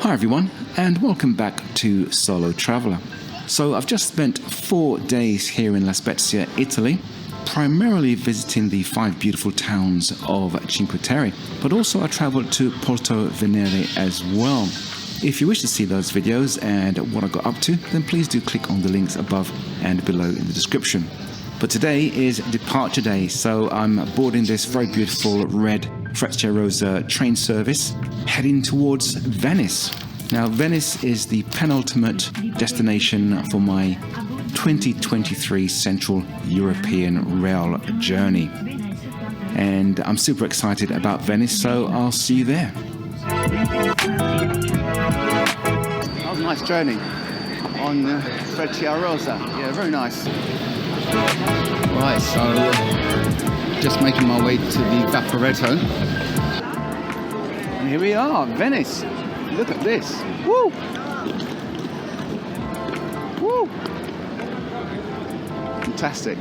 Hi everyone, and welcome back to Solo Traveller. So I've just spent 4 days here in La Spezia, Italy, primarily visiting the 5 beautiful towns of Cinque Terre, but also I travelled to Porto Venere as well. If you wish to see those videos and what I got up to, then please do click on the links above and below in the description. But today is departure day, so I'm boarding this very beautiful red Frecciarossa train service heading towards Venice. Now, Venice is the penultimate destination for my 2023 Central European Rail journey. And I'm super excited about Venice, so I'll see you there. That was a nice journey on Frecciarossa. Yeah, very nice. Right, so just making my way to the Vaporetto. And here we are, Venice. Look at this. Woo! Woo! Fantastic.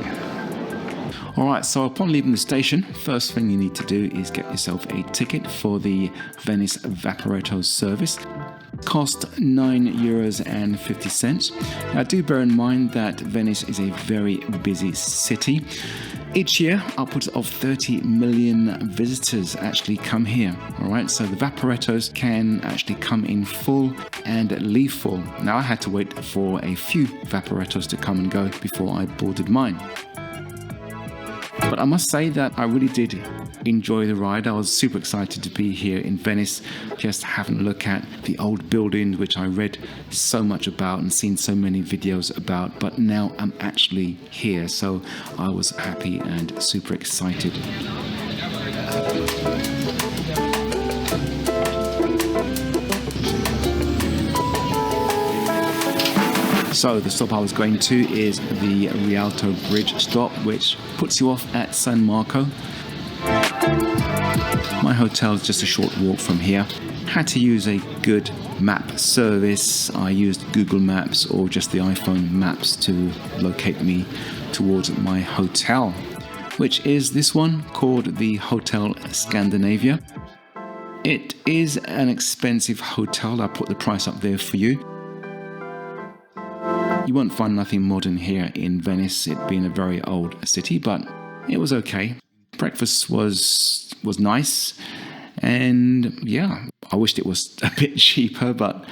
Alright, so upon leaving the station, first thing you need to do is get yourself a ticket for the Venice Vaporetto service. Cost €9.50. Now do bear in mind that Venice is a very busy city. Each year, upwards of 30 million visitors actually come here. Alright, so the Vaporettos can actually come in full and leave full. Now I had to wait for a few Vaporettos to come and go before I boarded mine. But I must say that I really did enjoy the ride. I was super excited to be here in Venice, just having a look at the old building, which I read so much about and seen so many videos about, but now I'm actually here, so I was happy and super excited. So the stop I was going to is the Rialto Bridge stop, which puts you off at San Marco. My hotel is just a short walk from here. Had to use a good map service. I used Google Maps or just the iPhone maps to locate me towards my hotel, which is this one called the Hotel Scandinavia. It is an expensive hotel. I'll put the price up there for you. You won't find nothing modern here in Venice, it being a very old city, but it was okay. Breakfast was nice, and yeah, I wished it was a bit cheaper, but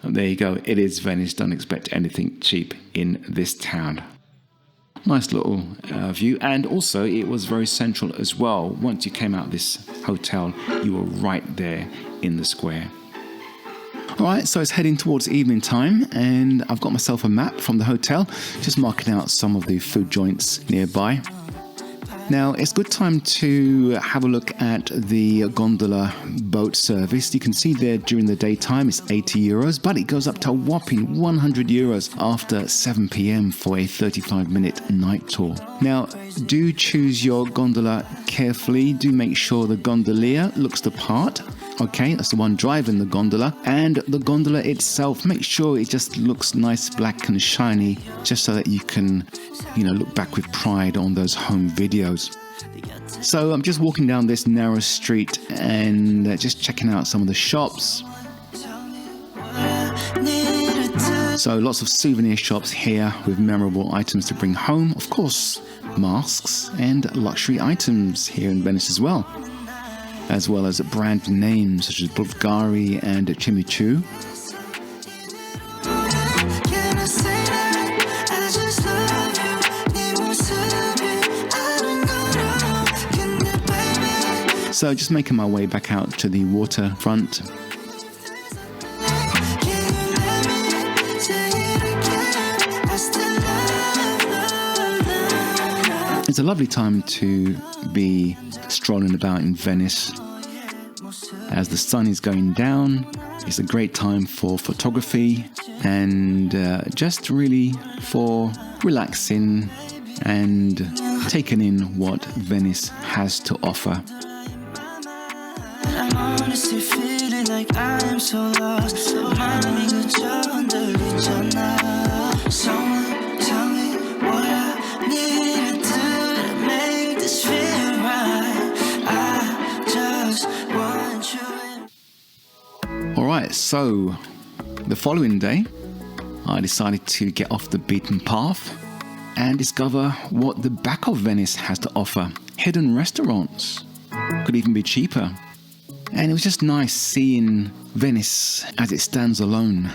there you go. It is Venice. Don't expect anything cheap in this town. Nice little view, and also it was very central as well. Once you came out of this hotel, you were right there in the square. Alright, so it's heading towards evening time, and I've got myself a map from the hotel, just marking out some of the food joints nearby. Now, it's a good time to have a look at the gondola boat service. You can see there during the daytime it's €80, but it goes up to a whopping €100 after 7 p.m. for a 35-minute night tour. Now, do choose your gondola carefully. Do make sure the gondolier looks the part. Okay, that's the one driving the gondola, and the gondola itself, make sure it just looks nice, black and shiny, just so that you can, look back with pride on those home videos. So I'm just walking down this narrow street and just checking out some of the shops. So lots of souvenir shops here with memorable items to bring home. Of course, masks and luxury items here in Venice as well as brand names such as Bulgari and Chimichu. So just making my way back out to the waterfront. It's a lovely time to be strolling about in Venice. As the sun is going down, it's a great time for photography and just really for relaxing and taking in what Venice has to offer. I'm honestly feeling like I'm so lost. Someone tell me what I need to do to make this feel right. I just want you. Right, so the following day, I decided to get off the beaten path and discover what the back of Venice has to offer. Hidden restaurants. Could even be cheaper. And it was just nice seeing Venice as it stands alone.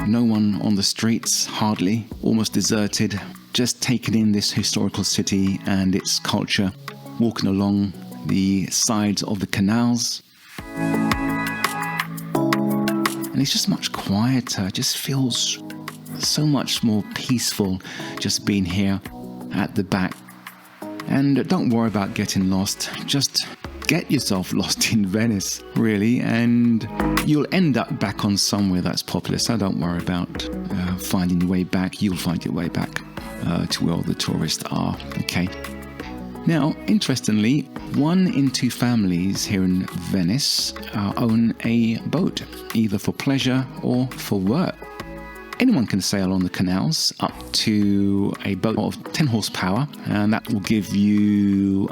No one on the streets, hardly, almost deserted. Just taking in this historical city and its culture, walking along the sides of the canals. And it's just much quieter. It just feels so much more peaceful just being here at the back. And don't worry about getting lost. Just get yourself lost in Venice, really, and you'll end up back on somewhere that's popular. So don't worry about finding your way back. You'll find your way back to where all the tourists are. Okay. Now, interestingly, 1 in 2 families here in Venice own a boat, either for pleasure or for work. Anyone can sail on the canals up to a boat of 10 horsepower, and that will give you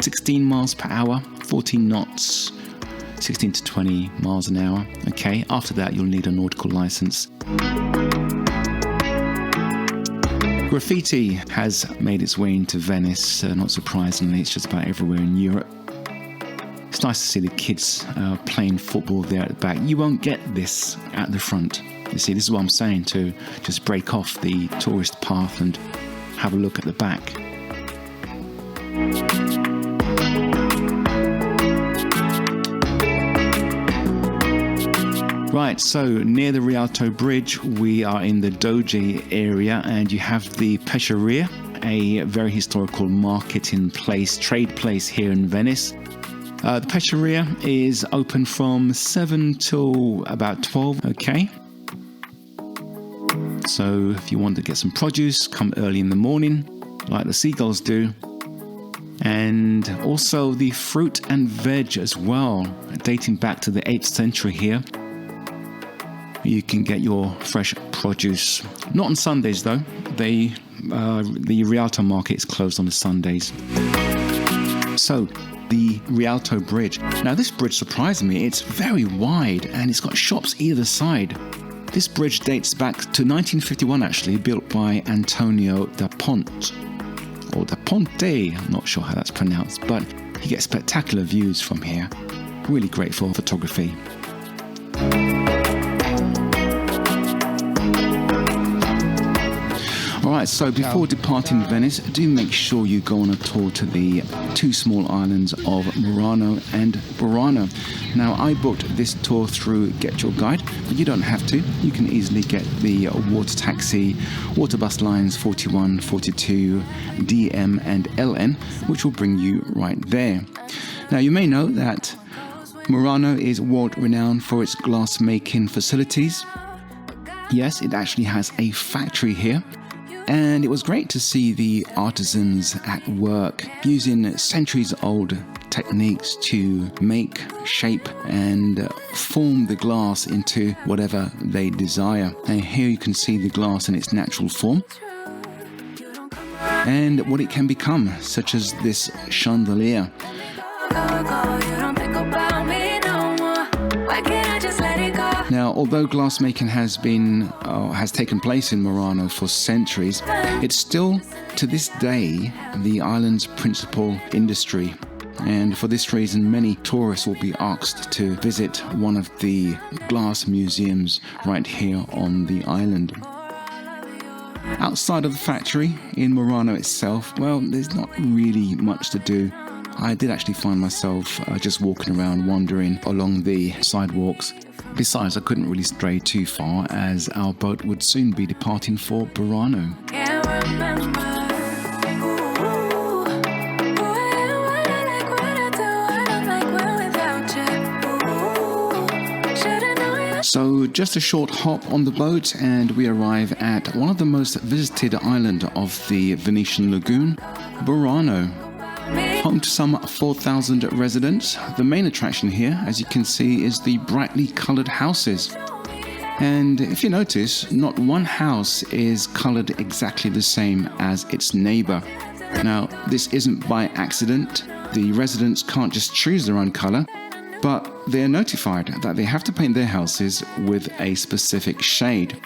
16 miles per hour, 14 knots, 16 to 20 miles an hour. Okay, after that you'll need a nautical license. Graffiti has made its way into Venice, not surprisingly. It's just about everywhere in Europe. It's nice to see the kids playing football there at the back. You won't get this at the front. You see, this is what I'm saying, to just break off the tourist path and have a look at the back. Right, so near the Rialto Bridge, we are in the Doge area, and you have the Pesceria, a very historical marketing place, trade place here in Venice. The Pesceria is open from 7 till about 12, okay? So if you want to get some produce, come early in the morning, like the seagulls do. And also the fruit and veg as well, dating back to the 8th century here. You can get your fresh produce. Not on Sundays though. The Rialto market is closed on the Sundays. So, the Rialto Bridge. Now this bridge surprised me. It's very wide and it's got shops either side. This bridge dates back to 1951 actually, built by Antonio da Ponte. Or da Ponte, I'm not sure how that's pronounced, but you get spectacular views from here. Really great for photography. Alright, so before departing Venice, do make sure you go on a tour to the 2 small islands of Murano and Burano. Now, I booked this tour through Get Your Guide, but you don't have to. You can easily get the water taxi, water bus lines 41, 42, DM and LN, which will bring you right there. Now, you may know that Murano is world renowned for its glass making facilities. Yes, it actually has a factory here. And it was great to see the artisans at work using centuries-old techniques to make, shape and form the glass into whatever they desire. And here you can see the glass in its natural form and what it can become, such as this chandelier. Now, although glassmaking has taken place in Murano for centuries, it's still, to this day, the island's principal industry. And for this reason, many tourists will be asked to visit one of the glass museums right here on the island. Outside of the factory, in Murano itself, well, there's not really much to do. I did actually find myself just walking around, wandering along the sidewalks. Besides, I couldn't really stray too far as our boat would soon be departing for Burano. So just a short hop on the boat and we arrive at one of the most visited islands of the Venetian lagoon, Burano. Home to some 4,000 residents, the main attraction here, as you can see, is the brightly coloured houses. And if you notice, not one house is coloured exactly the same as its neighbour. Now, this isn't by accident. The residents can't just choose their own colour. but they're notified that they have to paint their houses with a specific shade.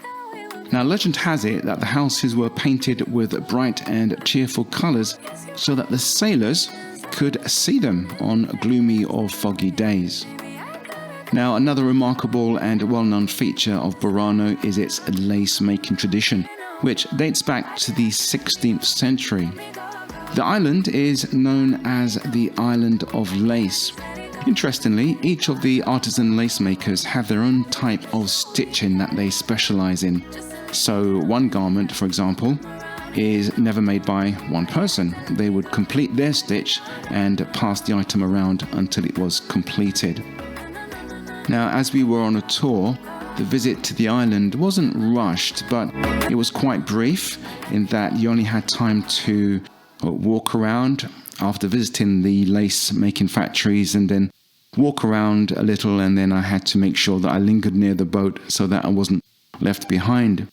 Now, legend has it that the houses were painted with bright and cheerful colors so that the sailors could see them on gloomy or foggy days. Now, another remarkable and well-known feature of Burano is its lace-making tradition, which dates back to the 16th century. The island is known as the Island of Lace. Interestingly, each of the artisan lace makers have their own type of stitching that they specialize in. So one garment, for example, is never made by one person. They would complete their stitch and pass the item around until it was completed. Now, as we were on a tour, the visit to the island wasn't rushed, but it was quite brief in that you only had time to walk around after visiting the lace making factories and then walk around a little, and then I had to make sure that I lingered near the boat so that I wasn't left behind.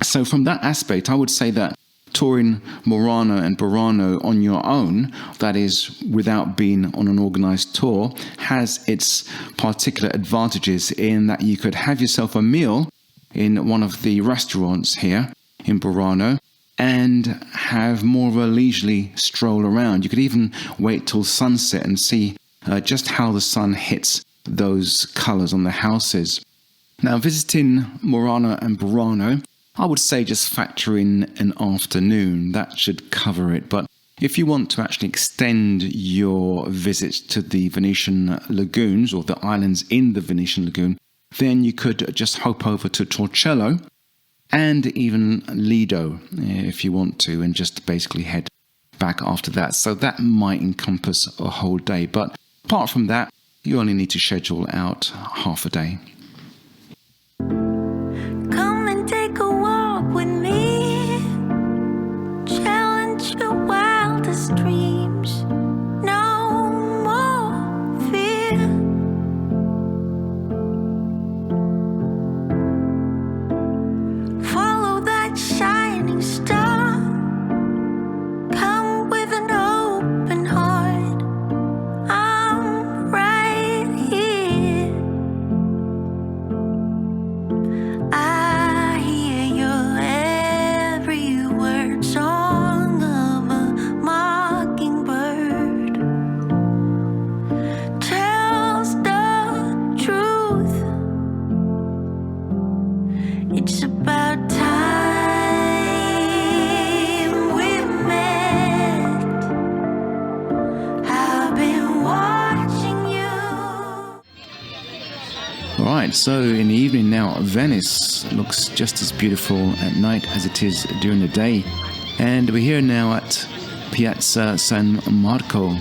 So from that aspect, I would say that touring Murano and Burano on your own, that is without being on an organized tour, has its particular advantages in that you could have yourself a meal in one of the restaurants here in Burano and have more of a leisurely stroll around. You could even wait till sunset and see just how the sun hits those colors on the houses. Now, visiting Murano and Burano, I would say just factor in an afternoon. That should cover it. But if you want to actually extend your visits to the Venetian lagoons or the islands in the Venetian lagoon, then you could just hop over to Torcello and even Lido if you want to, and just basically head back after that. So that might encompass a whole day. But apart from that, you only need to schedule out half a day. Come and take a walk with me. Challenge your wildest dreams. No more fear. Follow that shining star. Come with an open heart. I'm right here. I hear your every word, song of a mockingbird. Tells the truth. It's about time we met. I've been watching you. All right, so in the evening now, Venice looks just as beautiful at night as it is during the day. And we're here now at Piaza San Marco.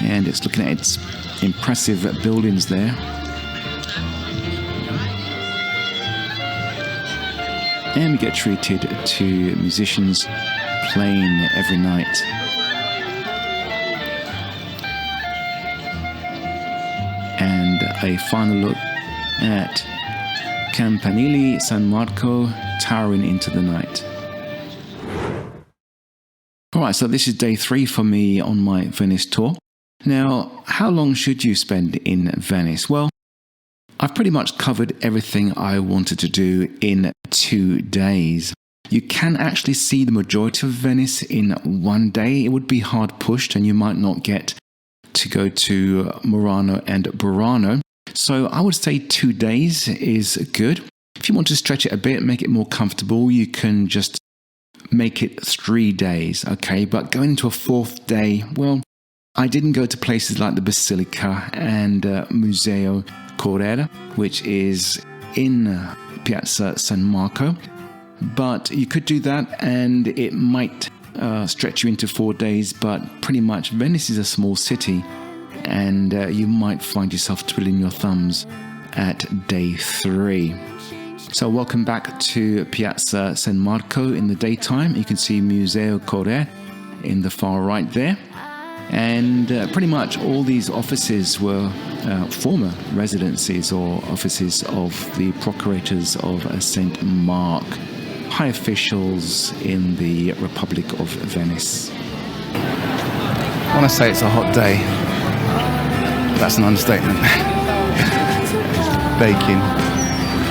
And it's looking at its impressive buildings there. And we get treated to musicians playing every night. And a final look at Campanile San Marco towering into the night. Alright, so this is day 3 for me on my Venice tour. Now, how long should you spend in Venice? Well, I've pretty much covered everything I wanted to do in 2 days. You can actually see the majority of Venice in 1 day. It would be hard pushed and you might not get to go to Murano and Burano. So I would say 2 days is good. If you want to stretch it a bit, make it more comfortable, you can just make it 3 days, okay? But going into a 4th day, well, I didn't go to places like the Basilica and Museo Terre, which is in Piazza San Marco. But you could do that and it might stretch you into 4 days, but pretty much Venice is a small city and you might find yourself twiddling your thumbs at day 3. So welcome back to Piazza San Marco in the daytime. You can see Museo Terre in the far right there. And pretty much all these offices were former residencies or offices of the procurators of St.Marks, high officials in the Republic of Venice. I want to say it's a hot day. That's an understatement. Baking.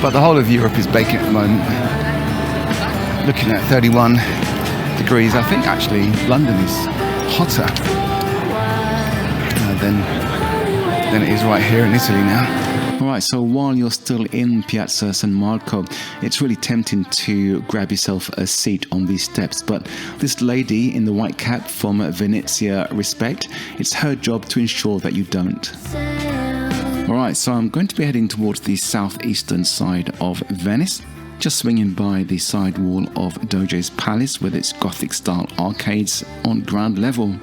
But the whole of Europe is baking at the moment. Looking at 31 degrees. I think actually London is hotter than it is right here in Italy now. Alright, so while you're still in Piazza San Marco, it's really tempting to grab yourself a seat on these steps, but this lady in the white cap from Venezia Respect, it's her job to ensure that you don't. Alright, so I'm going to be heading towards the southeastern side of Venice, just swinging by the side wall of Doge's Palace with its Gothic style arcades on ground level.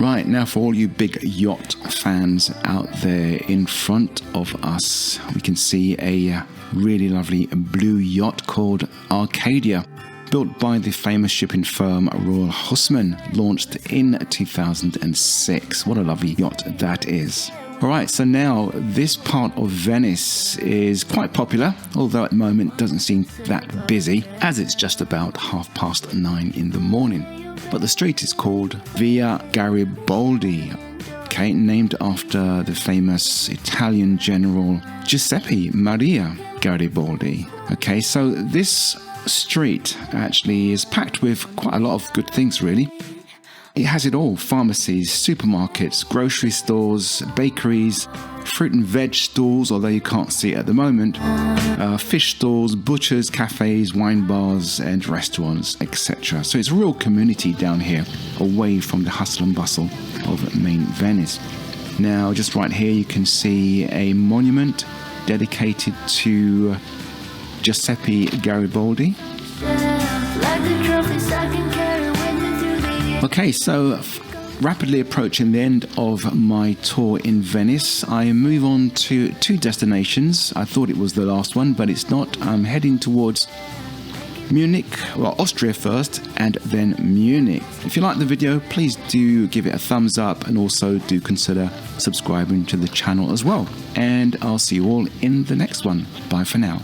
Right, now for all you big yacht fans out there, in front of us we can see a really lovely blue yacht called Arcadia, built by the famous shipping firm Royal Husman, launched in 2006. What a lovely yacht that is. Alright, so now this part of Venice is quite popular, although at the moment doesn't seem that busy, as it's just about 9:30 in the morning. But the street is called Via Garibaldi, okay, named after the famous Italian general Giuseppe Maria Garibaldi. Okay, so this street actually is packed with quite a lot of good things, really. It has it all: pharmacies, supermarkets, grocery stores, bakeries, fruit and veg stalls, although you can't see it at the moment, fish stalls, butchers, cafes, wine bars and restaurants, etc. So it's a real community down here, away from the hustle and bustle of main Venice. Now just right here you can see a monument dedicated to Giuseppe Garibaldi. Okay, so rapidly approaching the end of my tour in Venice, I move on to two destinations. I thought it was the last one, but it's not. I'm heading towards Munich, well, Austria first, and then Munich. If you like the video, please do give it a thumbs up, and also do consider subscribing to the channel as well. And I'll see you all in the next one. Bye for now.